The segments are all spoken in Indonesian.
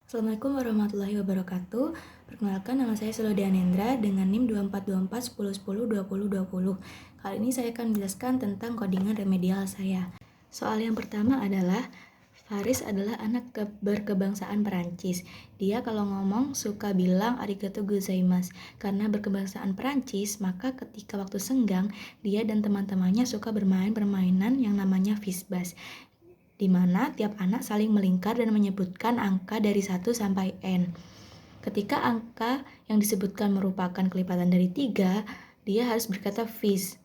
Assalamualaikum warahmatullahi wabarakatuh. Perkenalkan, nama saya Sulodianendra dengan NIM 242410102020. Kali ini saya akan menjelaskan tentang codingan remedial saya. Soal yang pertama adalah Faris adalah anak berkebangsaan Perancis. Dia kalau ngomong suka bilang arigato gozaimasu. Karena berkebangsaan Perancis, maka ketika waktu senggang, dia dan teman-temannya suka bermain permainan yang namanya Fishbus, di mana tiap anak saling melingkar dan menyebutkan angka dari 1 sampai N. Ketika angka yang disebutkan merupakan kelipatan dari 3, dia harus berkata fish.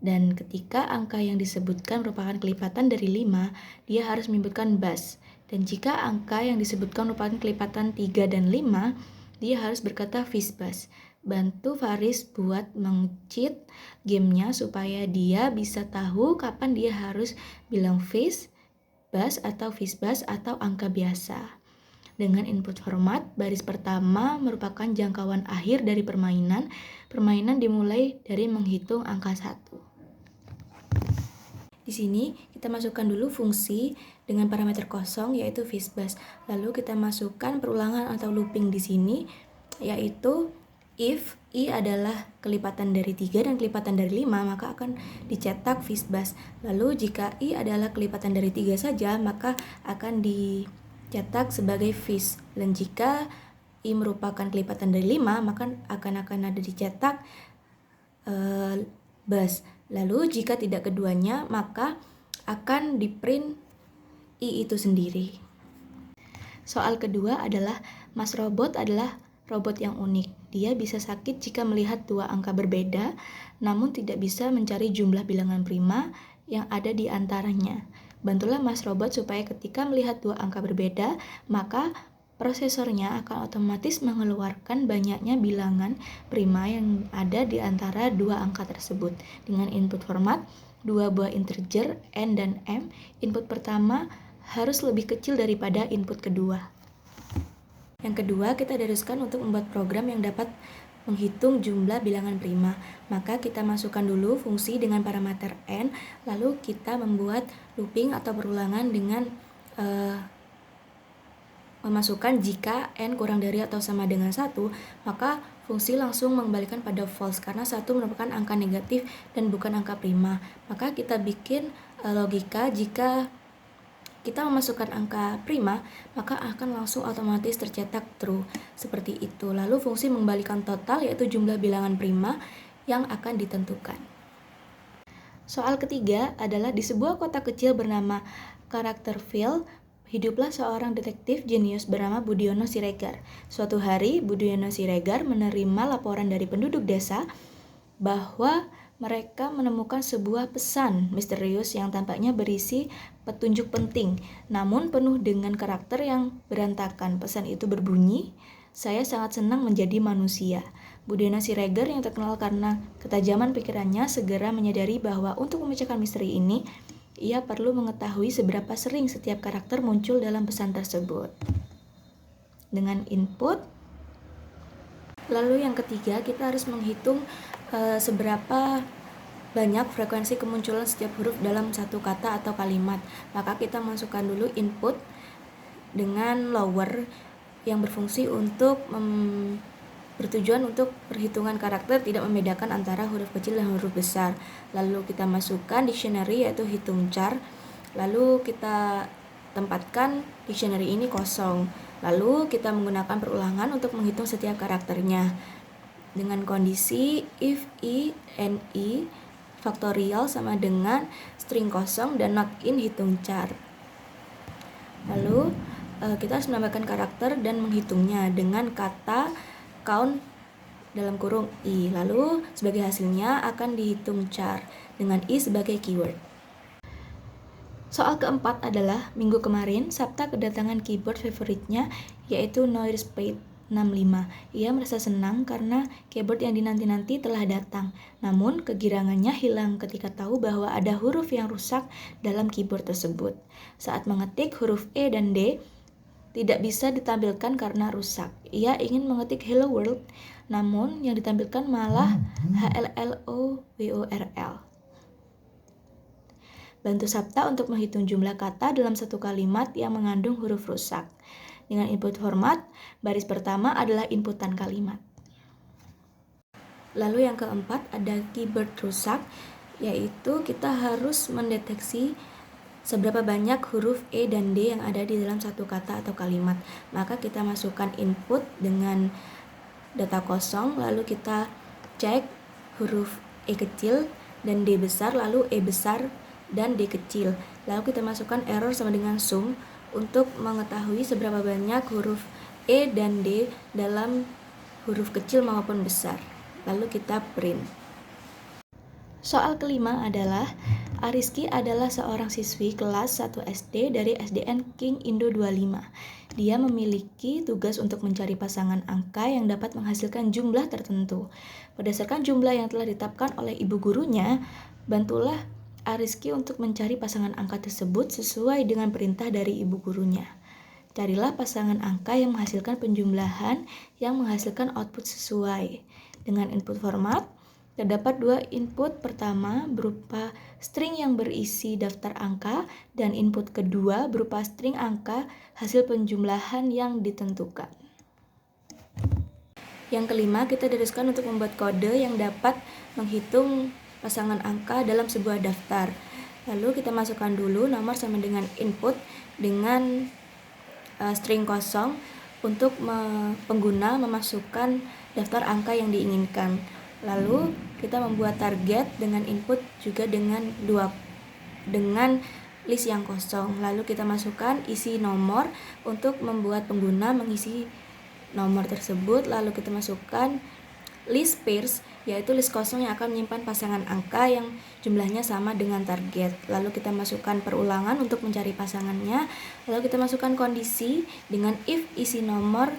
Dan ketika angka yang disebutkan merupakan kelipatan dari 5, dia harus menyebutkan bus. Dan jika angka yang disebutkan merupakan kelipatan 3 dan 5, dia harus berkata fish bus. Bantu Faris buat meng-cheat gamenya supaya dia bisa tahu kapan dia harus bilang fish, bus atau fish bus atau angka biasa. Dengan input format, baris pertama merupakan jangkauan akhir dari permainan. Permainan dimulai dari menghitung angka 1. Di sini kita masukkan dulu fungsi dengan parameter kosong yaitu fishbus. Lalu kita masukkan perulangan atau looping di sini yaitu if i adalah kelipatan dari 3 dan kelipatan dari 5 maka akan dicetak fishbus. Lalu jika i adalah kelipatan dari 3 saja maka akan dicetak sebagai fish. Dan jika i merupakan kelipatan dari 5 maka akan ada dicetak bus. Lalu jika tidak keduanya maka akan di-print i itu sendiri. Soal kedua adalah Mas Robot adalah robot yang unik. Dia bisa sakit jika melihat dua angka berbeda, namun tidak bisa mencari jumlah bilangan prima yang ada di antaranya. Bantulah Mas Robot supaya ketika melihat dua angka berbeda, maka prosesornya akan otomatis mengeluarkan banyaknya bilangan prima yang ada di antara dua angka tersebut. Dengan input format, dua buah integer n dan m, input pertama harus lebih kecil daripada input kedua. Yang kedua, kita haruskan untuk membuat program yang dapat menghitung jumlah bilangan prima. Maka kita masukkan dulu fungsi dengan parameter n, lalu kita membuat looping atau perulangan dengan memasukkan jika n kurang dari atau sama dengan 1, maka fungsi langsung mengembalikan pada false karena 1 merupakan angka negatif dan bukan angka prima. Maka kita bikin logika jika kita memasukkan angka prima, maka akan langsung otomatis tercetak true. Seperti itu. Lalu fungsi mengembalikan total yaitu jumlah bilangan prima yang akan ditentukan. Soal ketiga adalah di sebuah kota kecil bernama Karakterville, hiduplah seorang detektif jenius bernama Budiono Siregar. Suatu hari, Budiono Siregar menerima laporan dari penduduk desa bahwa mereka menemukan sebuah pesan misterius yang tampaknya berisi petunjuk penting, namun penuh dengan karakter yang berantakan. Pesan itu berbunyi, "Saya sangat senang menjadi manusia." Budiono Siregar yang terkenal karena ketajaman pikirannya segera menyadari bahwa untuk memecahkan misteri ini, ia perlu mengetahui seberapa sering setiap karakter muncul dalam pesan tersebut. Dengan input, lalu yang ketiga kita harus menghitung seberapa banyak frekuensi kemunculan setiap huruf dalam satu kata atau kalimat. Maka kita masukkan dulu input dengan lower yang berfungsi untuk bertujuan untuk perhitungan karakter tidak membedakan antara huruf kecil dan huruf besar. Lalu kita masukkan dictionary yaitu hitung char. Lalu kita tempatkan dictionary ini kosong. Lalu kita menggunakan perulangan untuk menghitung setiap karakternya. Dengan kondisi if i and i faktorial sama dengan string kosong dan not in hitung char. Lalu kita harus menambahkan karakter dan menghitungnya dengan kata count dalam kurung i. Lalu sebagai hasilnya akan dihitung char dengan i sebagai keyword. Soal keempat adalah minggu kemarin Sabta kedatangan keyboard favoritnya yaitu Noisepad 65. Ia merasa senang karena keyboard yang dinanti-nanti telah datang. Namun kegirangannya hilang ketika tahu bahwa ada huruf yang rusak dalam keyboard tersebut. Saat mengetik huruf E dan D tidak bisa ditampilkan karena rusak. Ia ingin mengetik Hello World, namun yang ditampilkan malah HLLOWORL. Bantu Sabta untuk menghitung jumlah kata dalam satu kalimat yang mengandung huruf rusak. Dengan input format, baris pertama adalah inputan kalimat. Lalu yang keempat ada keyword rusak, yaitu kita harus mendeteksi seberapa banyak huruf E dan D yang ada di dalam satu kata atau kalimat. Maka kita masukkan input dengan data kosong, lalu kita cek huruf E kecil dan D besar, lalu E besar dan D kecil. Lalu kita masukkan error sama dengan sum untuk mengetahui seberapa banyak huruf E dan D dalam huruf kecil maupun besar. Lalu kita print. Soal kelima adalah Ariski adalah seorang siswi kelas 1 SD dari SDN King Indo 25. Dia memiliki tugas untuk mencari pasangan angka yang dapat menghasilkan jumlah tertentu. Berdasarkan jumlah yang telah ditetapkan oleh ibu gurunya, bantulah Ariski untuk mencari pasangan angka tersebut sesuai dengan perintah dari ibu gurunya. Carilah pasangan angka yang menghasilkan penjumlahan yang menghasilkan output sesuai. Dengan input format, terdapat dua input. Pertama berupa string yang berisi daftar angka dan input kedua berupa string angka hasil penjumlahan yang ditentukan. Yang kelima, kita diharuskan untuk membuat kode yang dapat menghitung pasangan angka dalam sebuah daftar. Lalu kita masukkan dulu nomor sama dengan input dengan string kosong untuk pengguna memasukkan daftar angka yang diinginkan. Lalu kita membuat target dengan input juga dengan list yang kosong. Lalu kita masukkan isi nomor untuk membuat pengguna mengisi nomor tersebut. Lalu kita masukkan list pairs, yaitu list kosong yang akan menyimpan pasangan angka yang jumlahnya sama dengan target. Lalu kita masukkan perulangan untuk mencari pasangannya. Lalu kita masukkan kondisi dengan if isi nomor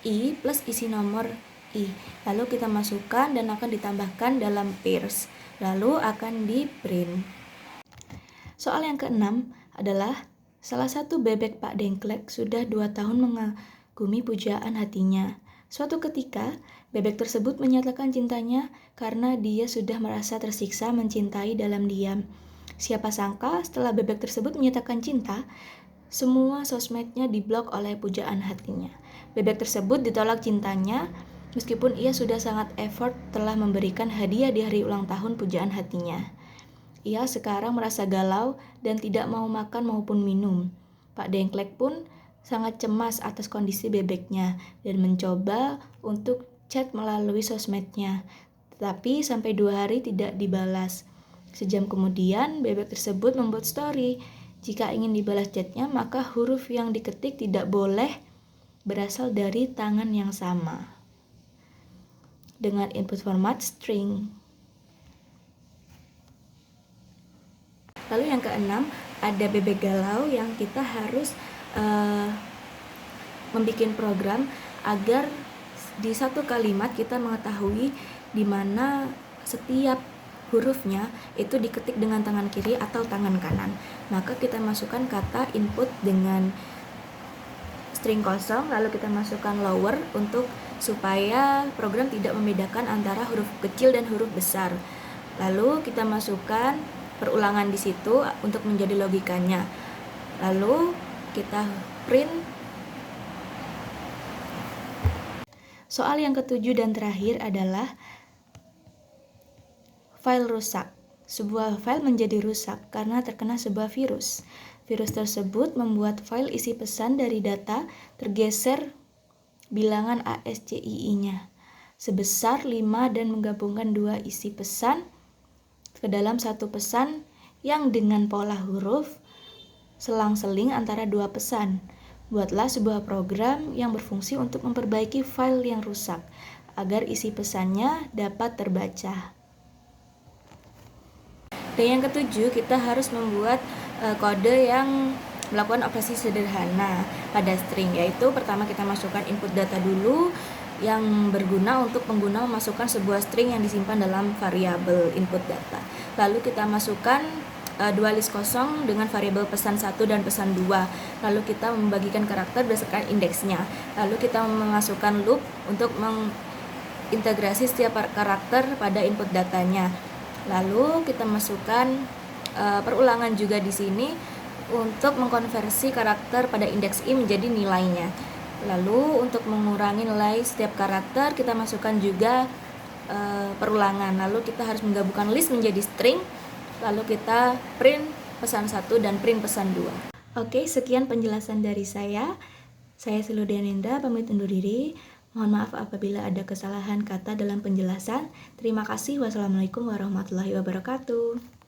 I plus isi nomor I. Lalu kita masukkan dan akan ditambahkan dalam pairs. Lalu akan di print. Soal yang keenam adalah salah satu bebek Pak Dengklek sudah 2 tahun mengagumi pujaan hatinya. Suatu ketika, bebek tersebut menyatakan cintanya karena dia sudah merasa tersiksa mencintai dalam diam. Siapa sangka setelah bebek tersebut menyatakan cinta, semua sosmednya diblok oleh pujaan hatinya. Bebek tersebut ditolak cintanya meskipun ia sudah sangat effort telah memberikan hadiah di hari ulang tahun pujaan hatinya. Ia sekarang merasa galau dan tidak mau makan maupun minum. Pak Dengklek pun sangat cemas atas kondisi bebeknya dan mencoba untuk chat melalui sosmednya. Tetapi sampai 2 hari tidak dibalas. Sejam kemudian bebek tersebut membuat story. Jika ingin dibalas chatnya, maka huruf yang diketik tidak boleh berasal dari tangan yang sama. Dengan input format string. Lalu yang keenam, ada bebek galau yang kita harus membuat program agar di satu kalimat kita mengetahui di mana setiap hurufnya itu diketik dengan tangan kiri atau tangan kanan. Maka kita masukkan kata input dengan string kosong, lalu kita masukkan lower untuk supaya program tidak membedakan antara huruf kecil dan huruf besar. Lalu kita masukkan perulangan di situ untuk menjadi logikanya. Lalu kita print. Soal yang ketujuh dan terakhir adalah file rusak. Sebuah file menjadi rusak karena terkena sebuah virus. Virus tersebut membuat file isi pesan dari data tergeser bilangan ASCII-nya sebesar 5 dan menggabungkan 2 isi pesan ke dalam satu pesan yang dengan pola huruf selang-seling antara 2 pesan. Buatlah sebuah program yang berfungsi untuk memperbaiki file yang rusak agar isi pesannya dapat terbaca. Dan yang ketujuh, kita harus membuat kode yang melakukan operasi sederhana pada string, yaitu pertama kita masukkan input data dulu yang berguna untuk pengguna memasukkan sebuah string yang disimpan dalam variabel input data. Lalu kita masukkan 2 list kosong dengan variabel pesan 1 dan pesan 2. Lalu kita membagikan karakter berdasarkan indeksnya. Lalu kita memasukkan loop untuk mengintegrasi setiap karakter pada input datanya. Lalu kita masukkan perulangan juga di sini untuk mengkonversi karakter pada indeks I menjadi nilainya. Lalu untuk mengurangi nilai setiap karakter, kita masukkan juga perulangan. Lalu kita harus menggabungkan list menjadi string, lalu kita print pesan 1 dan print pesan 2. Oke, sekian penjelasan dari saya. Saya Siludyanindra, pamit undur diri. Mohon maaf apabila ada kesalahan kata dalam penjelasan. Terima kasih. Wassalamualaikum warahmatullahi wabarakatuh.